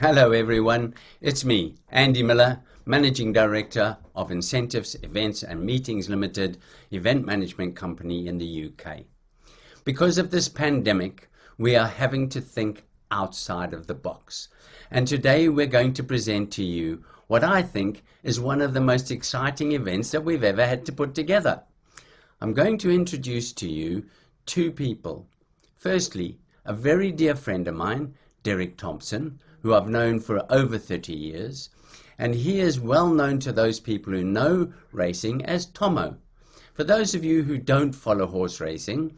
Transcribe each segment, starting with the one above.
Hello everyone, it's me, Andy Miller, Managing Director of Incentives, Events and Meetings Limited, event management company in the UK. Because of this pandemic, we are having to think outside of the box. And today we're going to present to you what I think is one of the most exciting events that we've ever had to put together. I'm going to introduce to you two people. Firstly, a very dear friend of mine, Derek Thompson, who I've known for over 30 years, and he is well known to those people who know racing as Tommo. For those of you who don't follow horse racing,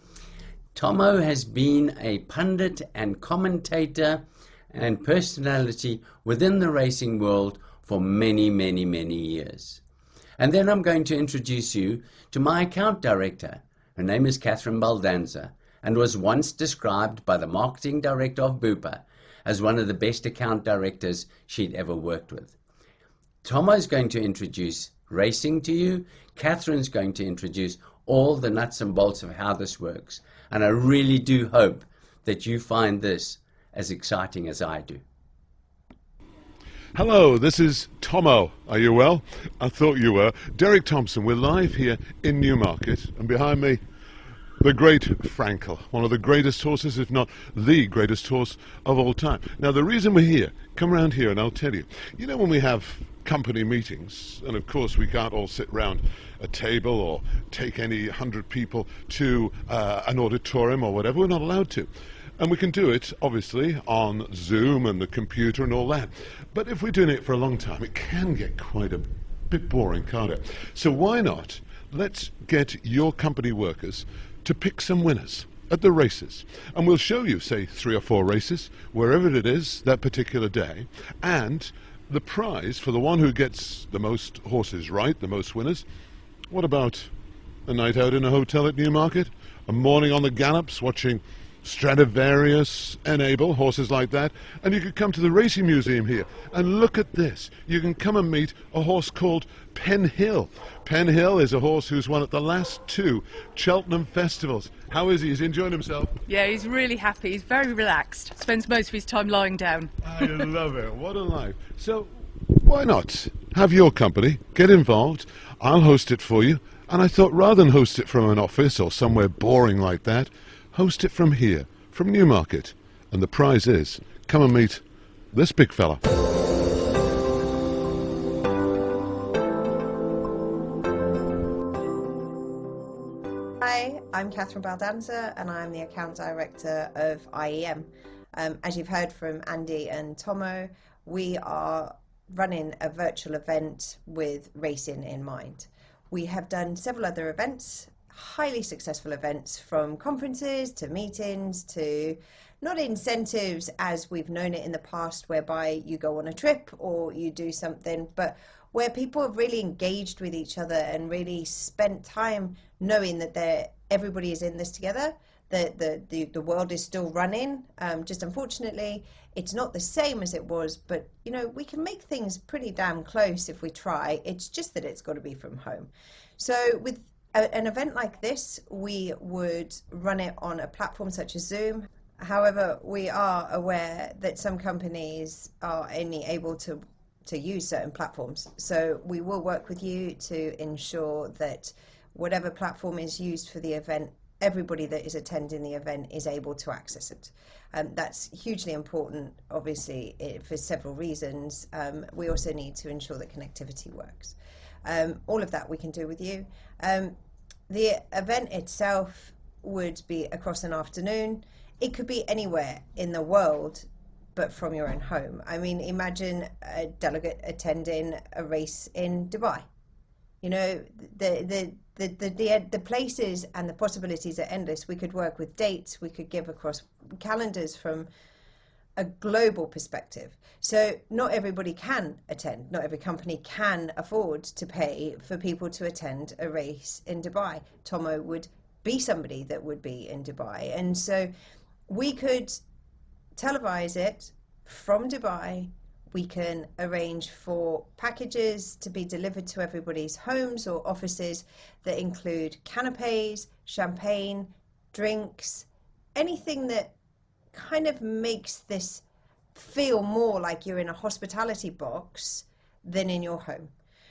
Tommo has been a pundit and commentator and personality within the racing world for many, many, many years. And then I'm going to introduce you to my account director. Her name is Catherine Baldanza and was once described by the marketing director of Bupa as one of the best account directors she'd ever worked with. Tommo's going to introduce racing to you. Catherine's going to introduce all the nuts and bolts of how this works. And I really do hope that you find this as exciting as I do. Hello, this is Tommo. Are you well? I thought you were. Derek Thompson, we're live here in Newmarket, and behind me, the great Frankel, one of the greatest horses, if not the greatest horse of all time. Now, the reason we're here, come around here and I'll tell you. You know, when we have company meetings, and of course we can't all sit round a table or take any 100 people to an auditorium or whatever, we're not allowed to. And we can do it, obviously, on Zoom and the computer and all that. But if we're doing it for a long time, it can get quite a bit boring, can't it? So why not, let's get your company workers to pick some winners at the races. And we'll show you, say, 3 or 4 races, wherever it is that particular day. And the prize for the one who gets the most horses right, the most winners, what about a night out in a hotel at Newmarket? A morning on the gallops watching Stradivarius, Enable, horses like that, and you could come to the Racing Museum here and look at this. You can come and meet a horse called Pen Hill. Pen Hill is a horse who's won at the last 2 Cheltenham festivals. How is he? He's enjoying himself? Yeah, he's really happy. He's very relaxed. Spends most of his time lying down. I love it. What a life. So why not have your company get involved? I'll host it for you. And I thought, rather than host it from an office or somewhere boring like that, host it from here, from Newmarket. And the prize is, come and meet this big fella. Hi, I'm Catherine Baldanza and I'm the account director of IEM. As you've heard from Andy and Tommo, we are running a virtual event with racing in mind. We have done several other events, highly successful events, from conferences to meetings to not incentives as we've known it in the past, whereby you go on a trip or you do something, but where people have really engaged with each other and really spent time knowing that everybody is in this together, that the world is still running. Just unfortunately, it's not the same as it was, but you know, we can make things pretty damn close if we try. It's just that it's got to be from home. So with an event like this, we would run it on a platform such as Zoom. However, we are aware that some companies are only able to use certain platforms. So we will work with you to ensure that whatever platform is used for the event, everybody that is attending the event is able to access it. That's hugely important, obviously, for several reasons. We also need to ensure that connectivity works. All of that we can do with you. The event itself would be across an afternoon. It could be anywhere in the world, but from your own home. I mean, imagine a delegate attending a race in Dubai. You know, the places and the possibilities are endless. We could work with dates. We could give across calendars from a global perspective. So not everybody can attend. Not every company can afford to pay for people to attend a race in Dubai. Tommo would be somebody that would be in Dubai. And so we could televise it from Dubai. We can arrange for packages to be delivered to everybody's homes or offices that include canapes, champagne, drinks, anything that kind of makes this feel more like you're in a hospitality box than in your home.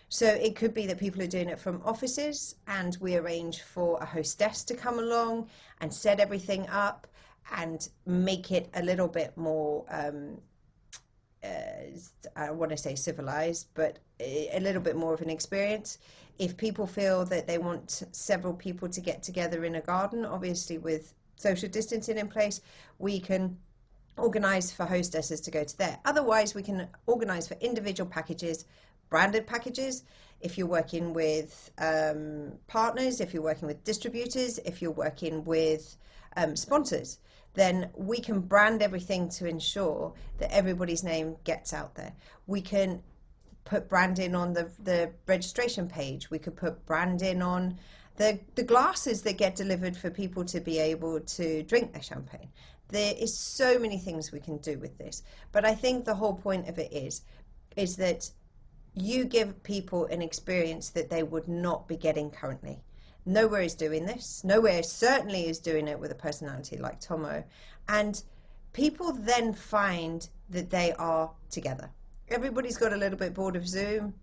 So it could be that people are doing it from offices, and we arrange for a hostess to come along and set everything up and make it a little bit more, I want to say civilized, but a little bit more of an experience. If people feel that they want several people to get together in a garden, obviously with social distancing in place, we can organise for hostesses to go to there. Otherwise, we can organise for individual packages, branded packages. If you're working with partners, if you're working with distributors, if you're working with sponsors, then we can brand everything to ensure that everybody's name gets out there. We can put branding on the registration page. We could put branding on the glasses that get delivered for people to be able to drink their champagne. There is so many things we can do with this. But I think the whole point of it is that you give people an experience that they would not be getting currently. Nowhere is doing this. Nowhere certainly is doing it with a personality like Tommo. And people then find that they are together. Everybody's got a little bit bored of Zoom.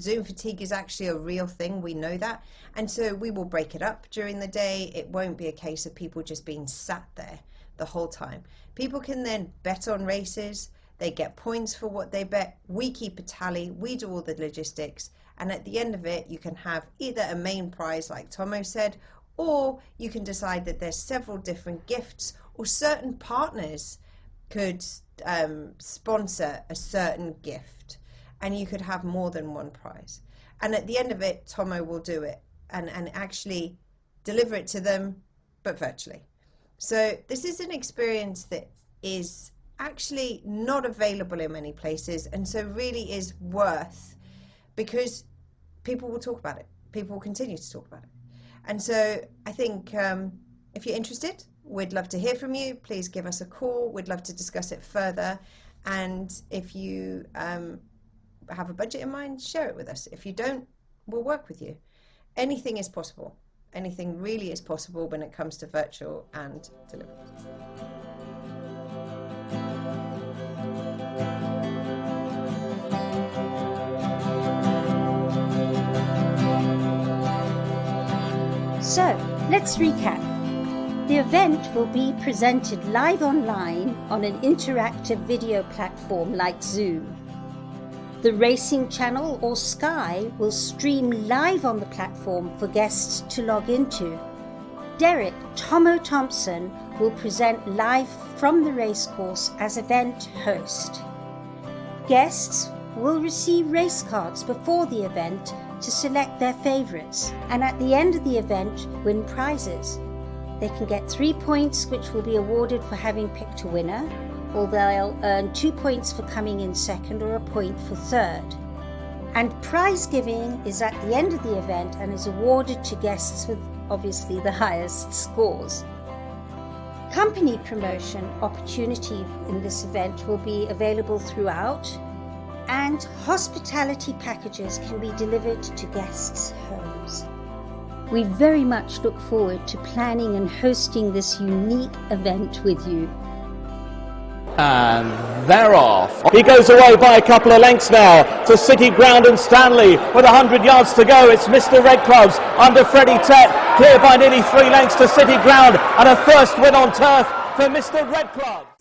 Zoom fatigue is actually a real thing. We know that. And so we will break it up during the day. It won't be a case of people just being sat there the whole time. People can then bet on races. They get points for what they bet. We keep a tally. We do all the logistics. And at the end of it, you can have either a main prize, like Tommo said, or you can decide that there's several different gifts, or certain partners could sponsor a certain gift, and you could have more than one prize. And at the end of it, Tommo will do it and actually deliver it to them, but virtually. So this is an experience that is actually not available in many places, and so really is worth, because people will talk about it. People will continue to talk about it. And so I think if you're interested, we'd love to hear from you. Please give us a call. We'd love to discuss it further. And if you have a budget in mind, share it with us. If you don't, we'll work with you. Anything is possible. Anything really is possible when it comes to virtual and delivery. So, let's recap. The event will be presented live online on an interactive video platform like Zoom. The Racing Channel or Sky will stream live on the platform for guests to log into. Derek Tommo Thompson will present live from the racecourse as event host. Guests will receive race cards before the event to select their favourites, and at the end of the event win prizes. They can get 3 points, which will be awarded for having picked a winner, or they'll earn 2 points for coming in second or a point for third. And prize giving is at the end of the event and is awarded to guests with obviously the highest scores. Company promotion opportunity in this event will be available throughout, and hospitality packages can be delivered to guests' homes. We very much look forward to planning and hosting this unique event with you. And they're off. He goes away by a couple of lengths now to City Ground and Stanley with 100 yards to go. It's Mr. Red Clubs under Freddie Tett, clear by nearly 3 lengths to City Ground, and a first win on turf for Mr. Red Clubs.